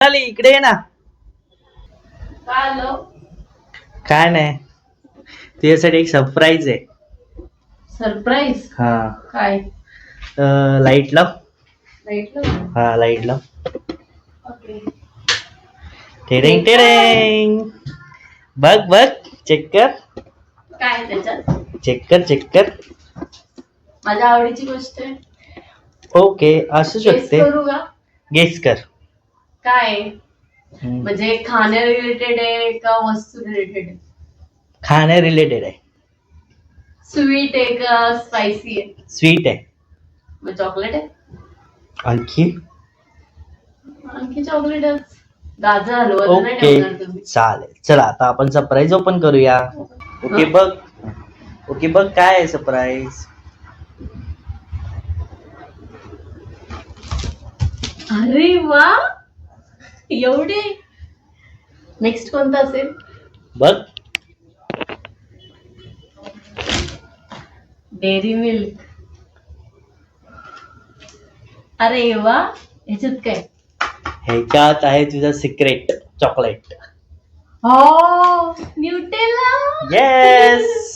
आली इकडे ये ना. काय काय नाही, तुझ्यासाठी एक सरप्राईज आहे. सरप्राईज? हा, काय? लाईट लाव. लाईट हा, लाईट लाव. ओके. टेरेंग टेरेंग. बघ बघ, चेक कर. काय त्याच्यात? चेक कर चेक कर. माझ्या आवडीची गोष्ट आहे. ओके, असू गेस शकते. करू का? गेस कर. काय आहे? म्हणजे खाण्या रिलेटेड आहे का वस्तू रिलेटेड आहे? खाण्या रिलेटेड आहे. स्वीट आहे का स्पायसी आहे? स्वीट आहे. मग चॉकलेट आहे? आणखी आणखी चॉकलेटच. गाजर हलवा तर नाही ओके, ठेवणार तुम्ही? चालेल. चला आता आपण सरप्राईज ओपन करूया. ओके हं? बघ. ओके बघ, काय आहे सरप्राईज. अरे वा, एवढे. नेक्स्ट कोणता असेल? बघ. Dairy milk. अरे वा, ह्याच्यात काय? ह्याच्यात आहे तुझं सिक्रेट चॉकलेट. हो, न्यूटेला. येस.